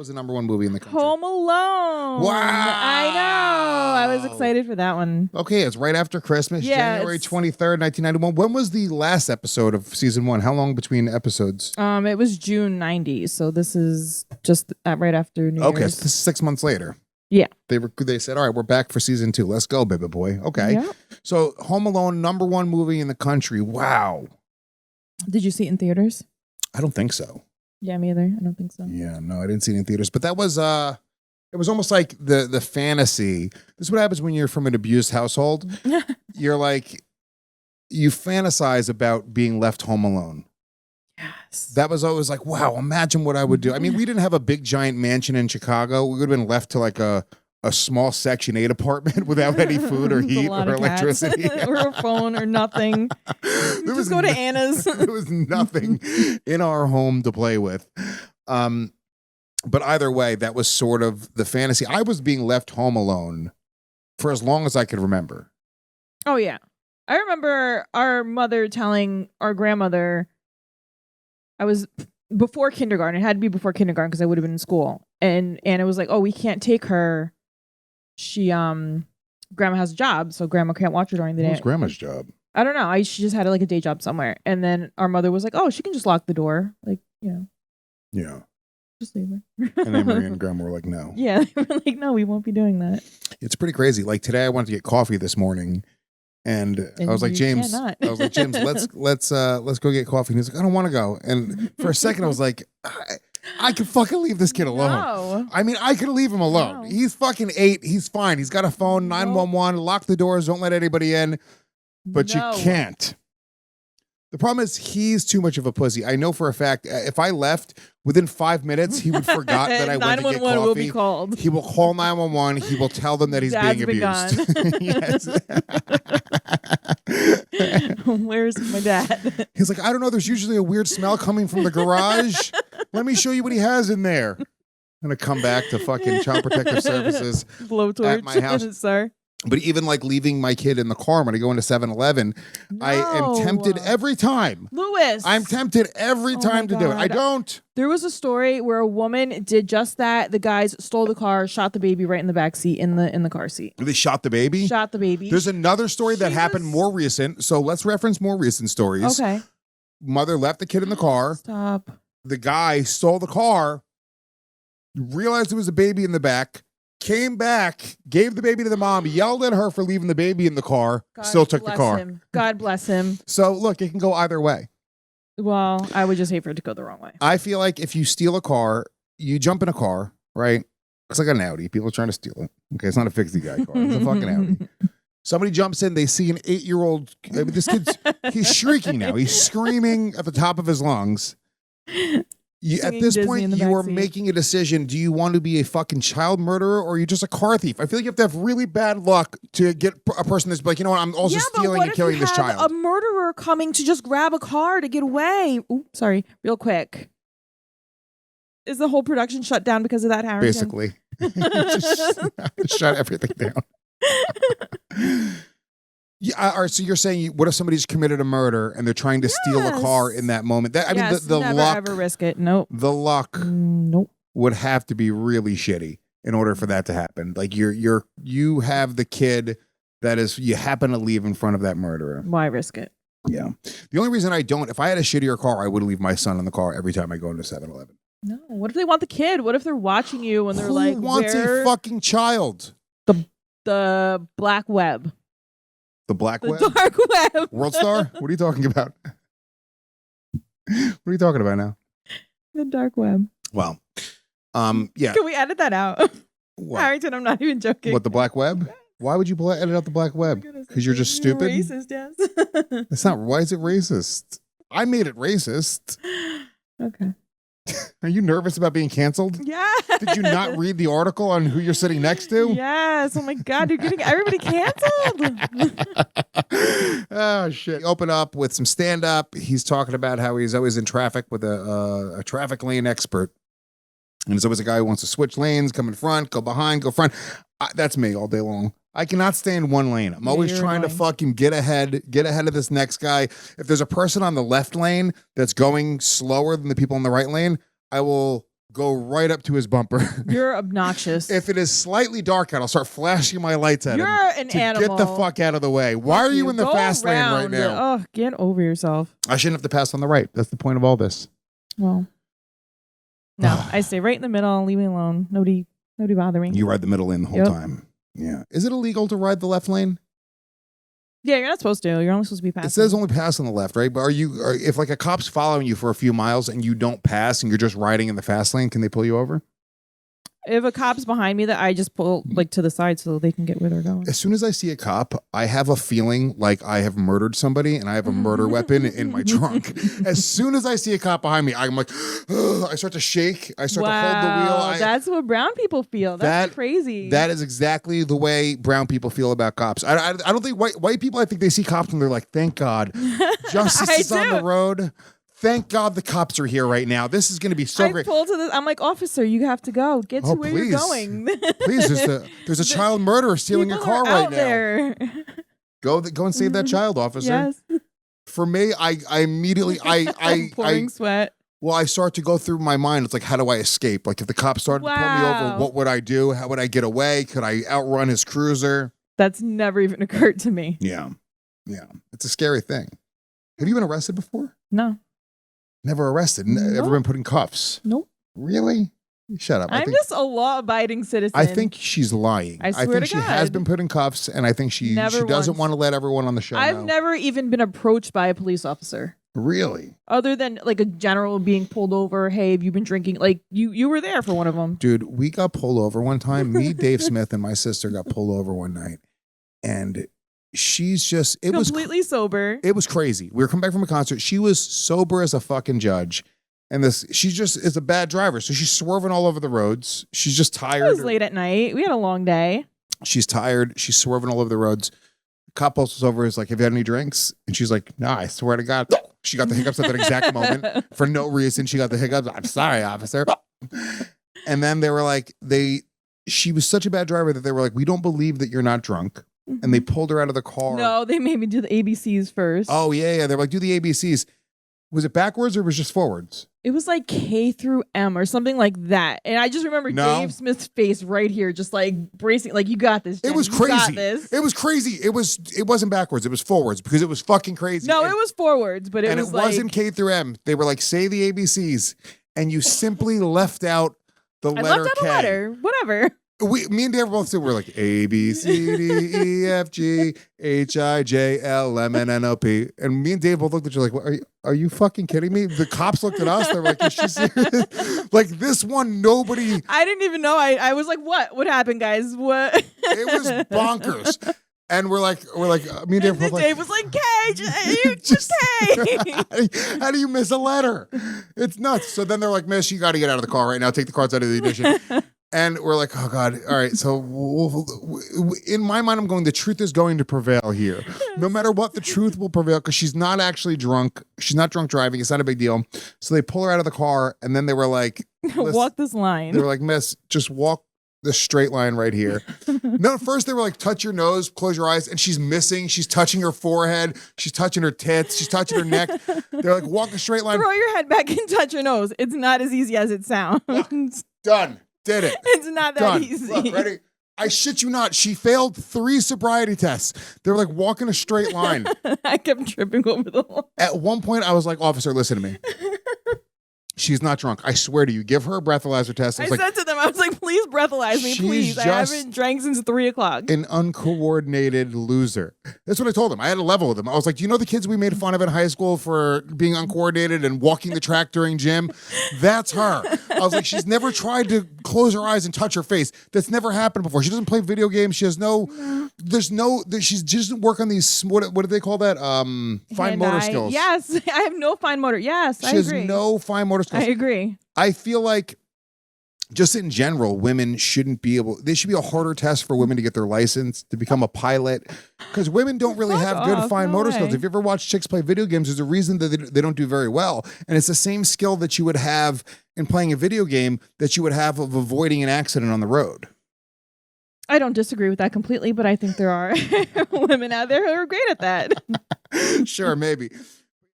the number one movie in the country? Home Alone. Wow. I know. I was excited for that one. Okay, it's right after Christmas, January 23rd, 1991. When was the last episode of season 1? How long between episodes? It was June 90. So this is just right after New Year's. Okay, so this is 6 months later. Yeah. They said, all right, we're back for season 2. Let's go, baby boy. Okay. Yeah. So Home Alone, number one movie in the country. Wow. Did you see it in theaters? I don't think so. Yeah, me either. I don't think so. Yeah, no, I didn't see it in theaters. But that was it was almost like the fantasy. This is what happens when you're from an abused household. You're like, you fantasize about being left home alone. Yes. That was always like, wow, imagine what I would do. I mean, we didn't have a big giant mansion in Chicago. We would have been left to like a small Section 8 apartment without any food or heat or electricity. or a phone or nothing. Just go to Anna's. There was nothing in our home to play with. But either way, that was sort of the fantasy. I was being left home alone for as long as I could remember. Oh, yeah. I remember our mother telling our grandmother, I was before kindergarten. It had to be before kindergarten because I would have been in school. And it was like, oh, we can't take her. She, grandma has a job, so grandma can't watch her during the day. What was grandma's job? I don't know. She just had like a day job somewhere. And then our mother was like, oh, she can just lock the door. Like, Yeah. Just leave her. And then Maria and grandma were like, no. Yeah. They were like, no, we won't be doing that. It's pretty crazy. Like today I wanted to get coffee this morning. And I was like, James, let's go get coffee. And he's like, I don't want to go. And for a second I was like, I can fucking leave this kid alone. No. I mean, I could leave him alone. No. He's He's fucking 8. He's fine. He's got a phone, 911, lock the doors, don't let anybody in. But you can't. The problem is he's too much of a pussy. I know for a fact, if I left, within 5 minutes, he would forgot that I went to get coffee. Will be called. He will call 911. He will tell them that he's Dad's being abused. Yes. Where's my dad? He's like, I don't know. There's usually a weird smell coming from the garage. Let me show you what he has in there. I'm going to come back to fucking Child Protective Services Blowtorch at my house. Sir. But even like leaving my kid in the car when I go into 7-Eleven, I am tempted every time. Lewis. I'm tempted every time to do it. I don't. There was a story where a woman did just that. The guys stole the car, shot the baby right in the back seat, in the car seat. They shot the baby? Shot the baby. There's another story that happened more recent. So let's reference more recent stories. Okay. Mother left the kid in the car. Stop. The guy stole the car, realized there was a baby in the back, came back, gave the baby to the mom, yelled at her for leaving the baby in the car, still took the car. God bless him. So look, it can go either way. Well, I would just hate for it to go the wrong way. I feel like if you steal a car, you jump in a car, right? It's like an Audi. People are trying to steal it. Okay, it's not a fixie guy car. It's a fucking Audi. Somebody jumps in, they see an 8-year-old. This kid's, he's shrieking now. He's screaming at the top of his lungs. At this point, you are making a decision. Do you want to be a fucking child murderer or are you just a car thief? I feel like you have to have really bad luck to get a person that's like, you know what, I'm also stealing and killing this child. A murderer coming to just grab a car to get away. Oops, sorry, real quick. Is the whole production shut down because of that, Harrington? Basically. just shut everything down. Yeah, all right, so you're saying, what if somebody's committed a murder and they're trying to steal a car in that moment? I mean, the never, luck. Ever risk it. Nope. The luck. Nope. Would have to be really shitty in order for that to happen. Like you have the kid that is, you happen to leave in front of that murderer. Why risk it? Yeah. The only reason I don't, if I had a shittier car, I would leave my son in the car every time I go into 7-Eleven. No. What if they want the kid? What if they're watching you and they're like, who wants a fucking child? The black web. The black web? The dark web. World Star? What are you talking about? What are you talking about now? The dark web. Well, yeah. Can we edit that out? What? Harrington, I'm not even joking. What, the black web? Why would you edit out the black web? Because you're just stupid? You're racist, yes. It's not. Why is it racist? I made it racist. Okay. Are you nervous about being canceled? Yeah. Did you not read the article on who you're sitting next to? Yes. Oh my God, you're getting everybody canceled. Oh shit. Open up with some stand up. He's talking about how he's always in traffic with a traffic lane expert. And there's always a guy who wants to switch lanes, come in front, go behind, go front. That's me all day long. I cannot stay in one lane. I'm always trying to fucking get ahead of this next guy. If there's a person on the left lane that's going slower than the people in the right lane, I will go right up to his bumper. You're obnoxious. If it is slightly dark out, I'll start flashing my lights at You're him an to animal. get the fuck out of the way. Why are you in the Go fast lane right around. now? Oh, get over yourself. I shouldn't have to pass on the right. That's the point of all this. Well, no, I stay right in the middle. Leave me alone. Nobody bother me. You ride the middle lane the whole time. Yeah. Is it illegal to ride the left lane? Yeah, you're not supposed to. You're only supposed to be passing. It says only pass on the left, right? But if like a cop's following you for a few miles and you don't pass and you're just riding in the fast lane, can they pull you over? If a cop's behind me, that I just pull like to the side so they can get where they're going. As soon as I see a cop, I have a feeling like I have murdered somebody and I have a murder weapon in my trunk. As soon as I see a cop behind me, I'm like, I start to shake. I start to hold the wheel. That's what brown people feel. That's crazy. That is exactly the way brown people feel about cops. I don't think white people, I think they see cops and they're like, thank God. Justice is on the road. Thank God the cops are here right now. This is going to be so great. Pull to this. I'm like, officer, you have to go. Get to where you're going. Please, there's a child murderer stealing your car right there. now. Go and save that child, officer. Yes. For me, I immediately pouring sweat. Well, I start to go through my mind. It's like, how do I escape? Like, if the cop started to pull me over, what would I do? How would I get away? Could I outrun his cruiser? That's never even occurred to me. Yeah. It's a scary thing. Have you been arrested before? No. Never arrested? Ever been put in cuffs? Nope. Really? Shut up. I'm just a law-abiding citizen. I think she's lying. I swear think to she God. has been put in cuffs, and I think she doesn't want to let everyone on the show I've know. never even been approached by a police officer. Really? Other than like a general being pulled over. Hey, have you been drinking? Like you were there for one of them. Dude, we got pulled over one time. Me, Dave Smith, and my sister got pulled over one night, and she's just completely sober. It was crazy. We were coming back from a concert. She was sober as a fucking judge. And she just is a bad driver. So she's swerving all over the roads. She's just tired. It was late at night. We had a long day. She's tired. She's swerving all over the roads. The cop pulls over. Is like, have you had any drinks? And she's like, no, I swear to God. She got the hiccups at that exact moment. For no reason, she got the hiccups. I'm sorry, officer. And then they were like, she was such a bad driver that they were like, we don't believe that you're not drunk. Mm-hmm. And they pulled her out of the car. No, they made me do the ABCs first. Oh, yeah. They're like, do the ABCs. Was it backwards or was it just forwards? It was like K through M or something like that. And I just remember Dave Smith's face right here, just like bracing, like, you got this, Jen. It was crazy. You got this. It was crazy. It wasn't backwards. It was forwards because it was fucking crazy. No, it was forwards, but it wasn't K through M. They were like, say the ABCs. And you simply left out the letter K. I left out a letter. Whatever. Me and Dave both said we're like A, B, C, D, E, F, G, H, I, J, L, M, N, N, O, P. And me and Dave both looked at you like, are you fucking kidding me? The cops looked at us. They're like, is she serious? Like this one, nobody. I didn't even know. I was like, what happened, guys? What? It was bonkers. And we're like, me and Dave were like, Dave was like, K, just K. How do you miss a letter? It's nuts. So then they're like, miss, you got to get out of the car right now. Take the cards out of the ignition. And we're like, oh, God. All right. So in my mind, I'm going, the truth is going to prevail here. No matter what, the truth will prevail because she's not actually drunk. She's not drunk driving. It's not a big deal. So they pull her out of the car. And then they were like, walk this line. They were like, miss, just walk the straight line right here. No, first they were like, touch your nose, close your eyes. And she's missing. She's touching her forehead. She's touching her tits. She's touching her neck. They're like, walk a straight line. Throw your head back and touch your nose. It's not as easy as it sounds. Done. Did it. It's not that Done. easy. Look, ready? I shit you not. She failed 3 sobriety tests. They were like walking a straight line. I kept tripping over the line. At one point, I was like, officer, listen to me. She's not drunk. I swear to you. Give her a breathalyzer test. I said to them, I was like, please breathalyze me, please. I haven't drank since 3 o'clock. An uncoordinated loser. That's what I told them. I had a level with them. I was like, do you know the kids we made fun of in high school for being uncoordinated and walking the track during gym? That's her. I was like, she's never tried to close her eyes and touch her face. That's never happened before. She doesn't play video games. She has she doesn't work on these, what do they call that? Fine motor skills. Yes, I have no fine motor. Yes, I agree. She has no fine motor skills. I agree. I feel like just in general, women shouldn't be able, there should be a harder test for women to get their license, to become a pilot, because women don't really have good fine motor skills. If you ever watch chicks play video games, there's a reason that they don't do very well. And it's the same skill that you would have in playing a video game that you would have of avoiding an accident on the road. I don't disagree with that completely, but I think there are women out there who are great at that. Sure, maybe.